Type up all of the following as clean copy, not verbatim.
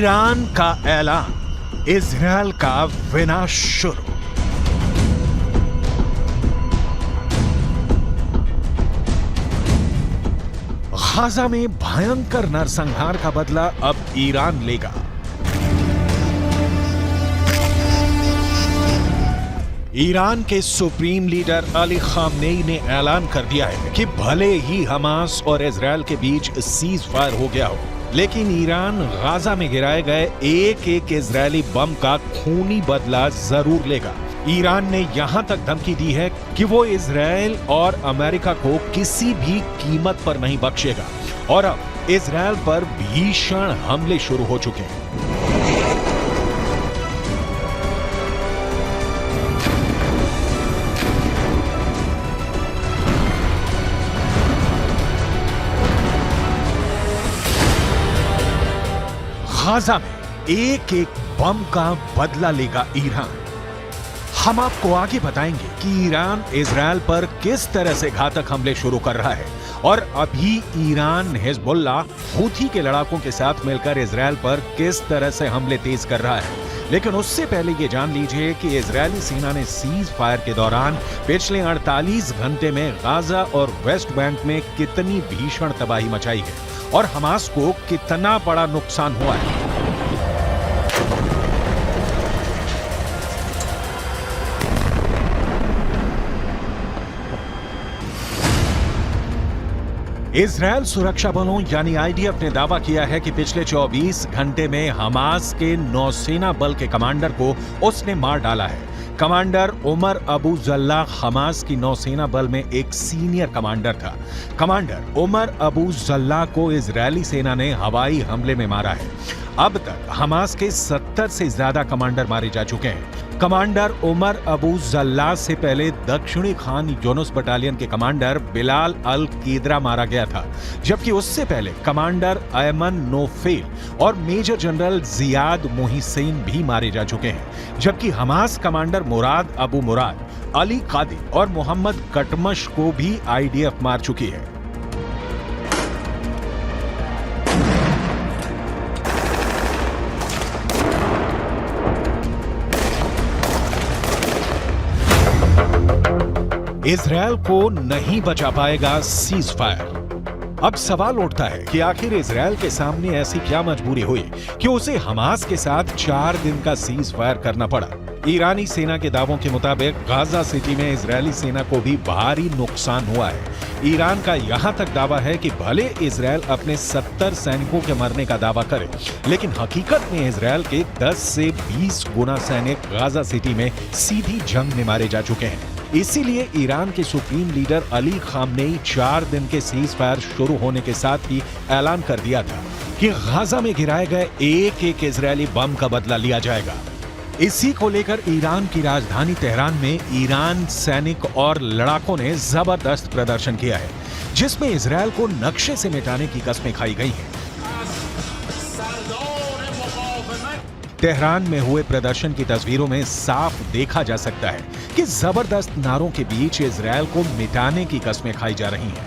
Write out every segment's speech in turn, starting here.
Iran का ऐलान, Israel का विनाश शुरू। गाजा में भयंकर नरसंहार का बदला अब ईरान लेगा। ईरान के सुप्रीम लीडर अली खामनेई ने ऐलान कर दिया है कि भले ही हमास और इजरायल के बीच सीज फायर हो गया हो, लेकिन ईरान गाजा में गिराए गए एक एक इजरायली बम का खूनी बदला जरूर लेगा। ईरान ने यहां तक धमकी दी है कि वो इजरायल और अमेरिका को किसी भी कीमत पर नहीं बख्शेगा और अब इजरायल पर भीषण हमले शुरू हो चुके हैं। गाजा में एक एक बम का बदला लेगा ईरान। हम आपको आगे बताएंगे कि ईरान इजरायल पर किस तरह से घातक हमले शुरू कर रहा है और अभी ईरान हिजबुल्लाह हूथी के लड़ाकों के साथ मिलकर इजरायल पर किस तरह से हमले तेज कर रहा है। लेकिन उससे पहले ये जान लीजिए कि इजरायली सेना ने सीज फायर के दौरान पिछले 48 घंटे में गाजा और वेस्ट बैंक में कितनी भीषण तबाही मचाई है और हमास को कितना बड़ा नुकसान हुआ है। इजरायल सुरक्षा बलों यानी आईडीएफ ने दावा किया है कि पिछले 24 घंटे में हमास के नौसेना बल के कमांडर को उसने मार डाला है। Commander Umar Abu Jallah Hamas की नौसेना बल में एक सीनियर कमांडर था। कमांडर उमर अबू जल्लाह को इजरायली सेना ने हवाई हमले में मारा है। अब तक हमास के 70 से ज्यादा कमांडर मारे जा चुके हैं। कमांडर उमर अबू जल्लाह से पहले दक्षिणी खान यूनुस बटालियन के कमांडर बिलाल अल कीदरा मारा गया था, जबकि उससे पहले कमांडर अयमन नोफेल और मेजर जनरल जियाद मोहिसेन भी मारे जा चुके हैं। जबकि हमास कमांडर मुराद अबू मुराद, अली कादी और मोहम्मद कटमश को भी आईडीएफ मार चुकी है। इजरायल को नहीं बचा पाएगा सीज फायर। अब सवाल उठता है कि आखिर इजरायल के सामने ऐसी क्या मजबूरी हुई कि उसे हमास के साथ 4 दिन का सीज फायर करना पड़ा। ईरानी सेना के दावों के मुताबिक गाजा सिटी में इजरायली सेना को भी भारी नुकसान हुआ है। ईरान का यहां तक दावा है कि भले इजरायल अपने 70 सैनिकों के मरने का दावा करे, लेकिन हकीकत में इजरायल के 10 से 20 गुना सैनिक गाजा सिटी में सीधी जंग में मारे जा चुके हैं। इसीलिए ईरान के सुप्रीम लीडर अली खामनेई 4 दिन के सीज फायर शुरू होने के साथ ही ऐलान कर दिया था कि गाजा में गिराए गए एक एक इजरायली बम का बदला लिया जाएगा। इसी को लेकर ईरान की राजधानी तेहरान में ईरान सैनिक और लड़ाकों ने जबरदस्त प्रदर्शन किया है, जिसमें इजरायल को नक्शे से मिटाने की कस्में खाई गई हैं। तेहरान में हुए प्रदर्शन की तस्वीरों में साफ देखा जा सकता है कि जबरदस्त नारों के बीच इजरायल को मिटाने की कस्में खाई जा रही हैं।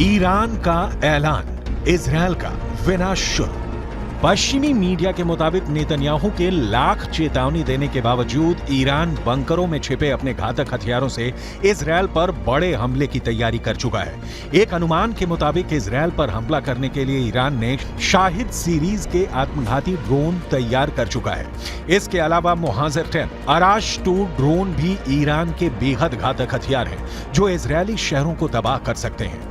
ईरान का ऐलान, इजरायल का विनाश शुरू। पश्चिमी मीडिया के मुताबिक नेतन्याहू के लाख चेतावनी देने के बावजूद ईरान बंकरों में छिपे अपने घातक हथियारों से इजरायल पर बड़े हमले की तैयारी कर चुका है। एक अनुमान के मुताबिक इजरायल पर हमला करने के लिए ईरान ने शाहिद सीरीज के आत्मघाती ड्रोन तैयार कर चुका है। इसके अलावा मुहाजिर 10, अराश 2 ड्रोन भी ईरान के बेहद घातक हथियार हैं, जो इजरायली शहरों को तबाह कर सकते हैं।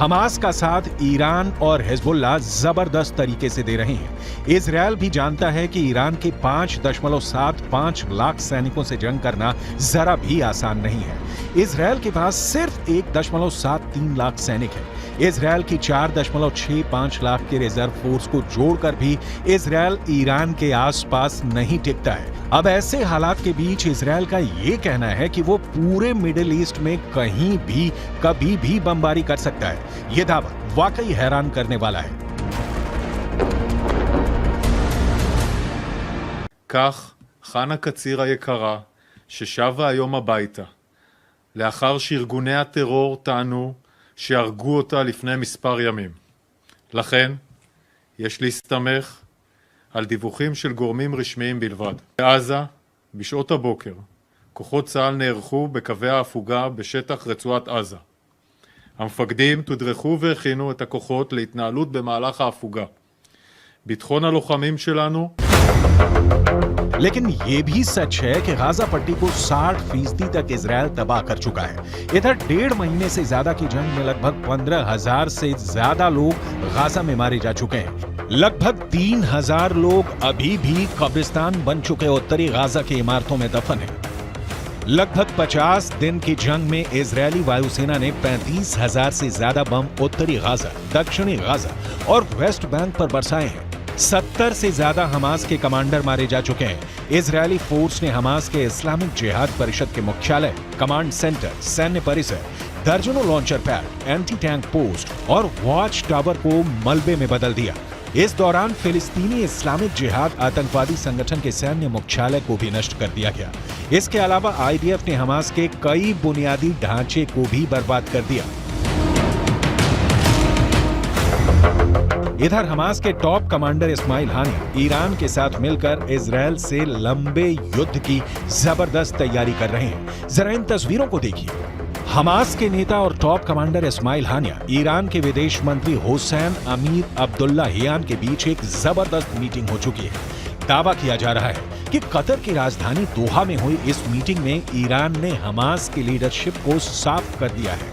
हमास का साथ ईरान और हिजबुल्लाह जबरदस्त तरीके से दे रहे हैं। इजरायल भी जानता है कि ईरान के 5.75 लाख सैनिकों से जंग करना जरा भी आसान नहीं है। इजरायल के पास सिर्फ 1.73 लाख सैनिक है। इजरायल की 4.65 लाख के रिजर्व फोर्स को जोड़कर भी इजरायल ईरान के आसपास नहीं टिकता है। अब ऐसे हालात के बीच इजरायल का ये कहना है कि वो पूरे मिडिल ईस्ट में कहीं भी कभी भी बमबारी कर सकता है। ये दावा वाकई हैरान करने वाला है। כך חנה קציר היקרה, ששבה היום הביתה, לאחר שארגוני הטרור טענו שהרגו אותה לפני מספר ימים. לכן, יש להסתמך על דיווחים של גורמים רשמיים בלבד. בעזה, בשעות הבוקר, כוחות צה"ל נערכו בקווי ההפוגה בשטח רצועת עזה. המפקדים תודרכו והכינו את הכוחות להתנהלות במהלך ההפוגה. ביטחון הלוחמים שלנו लेकिन ये भी सच है कि गाजा पट्टी को 60% तक इजरायल तबाह कर चुका है। इधर 1.5 महीने से ज्यादा की जंग में लगभग 15,000 से ज्यादा लोग गाजा में मारे जा चुके हैं। लगभग 3,000 लोग अभी भी कब्रिस्तान बन चुके उत्तरी गाजा की इमारतों में दफन हैं। लगभग 50 दिन की जंग में इजरायली वायुसेना ने 35,000 से ज्यादा बम उत्तरी गाजा, दक्षिणी गाजा और वेस्ट बैंक पर बरसाए हैं। 70 से ज्यादा हमास के कमांडर मारे जा चुके हैं। इजरायली फोर्स ने हमास के इस्लामिक जिहाद परिषद के मुख्यालय, कमांड सेंटर, सैन्य परिसर, दर्जनों launcher pad, anti tank post और वॉच टावर को मलबे में बदल दिया। इस दौरान फिलिस्तीनी इस्लामिक जिहाद आतंकवादी संगठन के सैन्य मुख्यालय को भी नष्ट कर दिया गया। इसके अलावा आईडीएफ ने हमास के कई बुनियादी ढांचे को भी बर्बाद कर दिया। इधर हमास के टॉप कमांडर इस्माइल हानिया ईरान के साथ मिलकर इजरायल से लंबे युद्ध की जबरदस्त तैयारी कर रहे हैं। जरा इन तस्वीरों को देखिए। हमास के नेता और टॉप कमांडर इस्माइल हानिया ईरान के विदेश मंत्री हुसैन अमीर अब्दुल्लाहियान के बीच एक जबरदस्त मीटिंग हो चुकी है। दावा किया जा रहा है कि कतर की राजधानी दोहा में हुई इस मीटिंग में ईरान ने हमास की लीडरशिप को साफ कर दिया है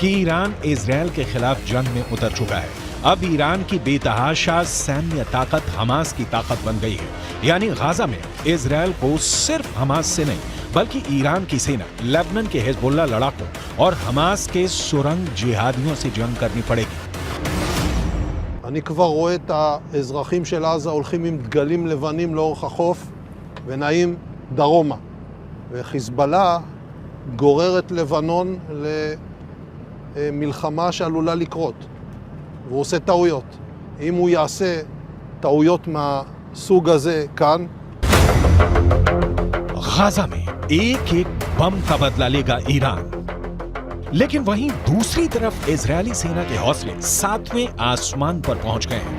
कि ईरान इजरायल के खिलाफ जंग में उतर चुका है। अब ईरान की बेतहाशा सैन्य ताकत हमास की ताकत बन गई है। यानी गाजा में इजरायल को सिर्फ हमास से नहीं बल्कि ईरान की सेना, लेबनान के हिजबुल्लाह लड़ाकों और हमास के सुरंग जिहादियों से जंग करनी पड़ेगी। אני כבר רואה את האזרחים של עזה הולכים עם דגלים לבנים לאורך החוף ונעים דרומה. וחיזבאללה גוררת לבנון למלחמה שעלולה לקרות. והוא עושה טעויות. אם הוא יעשה טעויות מהסוג הזה כאן, गाजा में एक एक बम का बदला लेगा ईरान। लेकिन वहीं दूसरी तरफ इजरायली सेना के हौसले 7वें आसमान पर पहुंच गए हैं।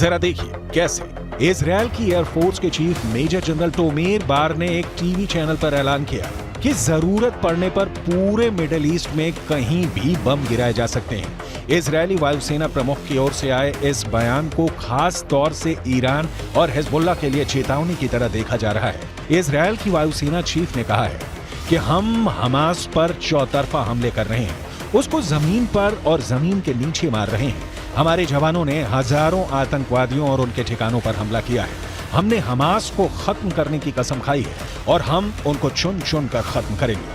जरा देखिए कैसे। इजरायल की एयरफोर्स के चीफ मेजर जनरल टोमेर बार ने एक टीवी चैनल पर ऐलान किया कि जरूरत पड़ने पर पूरे मिडिल ईस्ट में कहीं भी बम गिराए जा सकते हैं। इजरायली वायुसेना प्रमुख की ओर से आए इस बयान को खास तौर से ईरान और हिजबुल्लाह के लिए चेतावनी की तरह देखा जा रहा है। इजरायल की वायुसेना चीफ ने कहा है कि हम हमास पर चौतरफा हमले कर रहे हैं, उसको जमीन पर और जमीन के नीचे मार रहे हैं। हमारे जवानों ने हजारों आतंकवादियों और उनके ठिकानों पर हमला किया है। हमने हमास को खत्म करने की कसम खाई है और हम उनको चुन चुन कर खत्म करेंगे।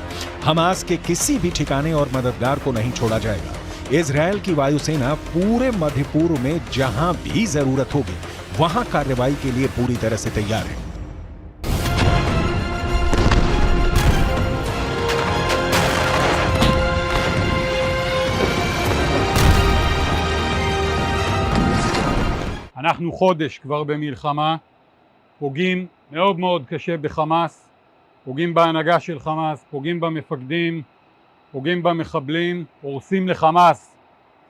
हमास के किसी भी ठिकाने और मददगार को नहीं छोड़ा जाएगा। इजरायल की वायुसेना पूरे मध्य पूर्व में जहां भी जरूरत होगी वहां कार्रवाई के लिए पूरी तरह से तैयार है। אנחנו חודש כבר במלחמה, פוגעים מאוד מאוד קשה בחמאס, פוגעים בהנהגה של חמאס, פוגעים במפקדים, פוגעים במחבלים, הורסים לחמאס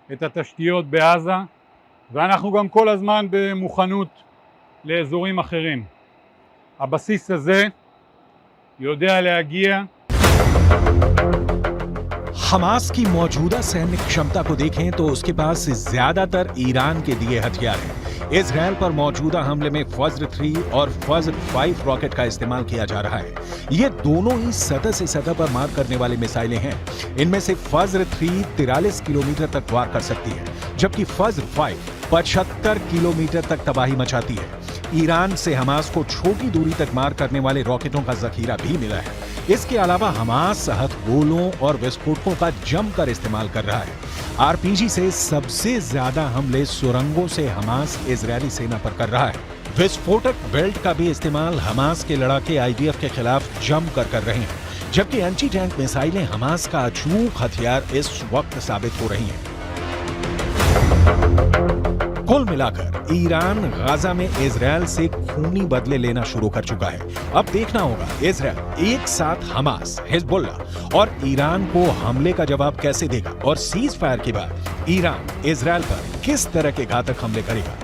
את התשתיות בעזה, ואנחנו גם כל הזמן במוכנות לאזורים אחרים. הבסיס הזה יודע להגיע. हमास की मौजूदा सैन्य क्षमता को देखें तो उसके पास ज्यादातर ईरान के दिए हथियार हैं। इजरायल पर मौजूदा हमले में फज्र 3 और फज्र 5 रॉकेट का इस्तेमाल किया जा रहा है। ये दोनों ही सतह से सतह पर मार करने वाली मिसाइलें हैं। इनमें से फज्र 3 43 किलोमीटर तक वार कर सकती है, जबकि फज्र 5 75 किलोमीटर तक तबाही मचाती है। ईरान से हमास को छोटी दूरी तक मार करने वाले रॉकेटों का जखीरा भी मिला है। इसके अलावा हमास हथगोलों और विस्फोटकों का जमकर इस्तेमाल कर रहा है। आरपीजी से सबसे ज्यादा हमले सुरंगों से हमास इजरायली सेना पर कर रहा है। विस्फोटक बेल्ट का भी इस्तेमाल हमास के लड़ाके आईडीएफ के खिलाफ जमकर कर रहे हैं, जबकि एंटी टैंक मिसाइलें हमास का अचूक हथियार इस वक्त साबित हो रही हैं। कुल मिलाकर ईरान गाजा में इजरायल से खूनी बदले लेना शुरू कर चुका है। अब देखना होगा इजरायल एक साथ हमास, हिजबुल्लाह और ईरान को हमले का जवाब कैसे देगा और सीज फायर के बाद ईरान इजरायल पर किस तरह के घातक हमले करेगा।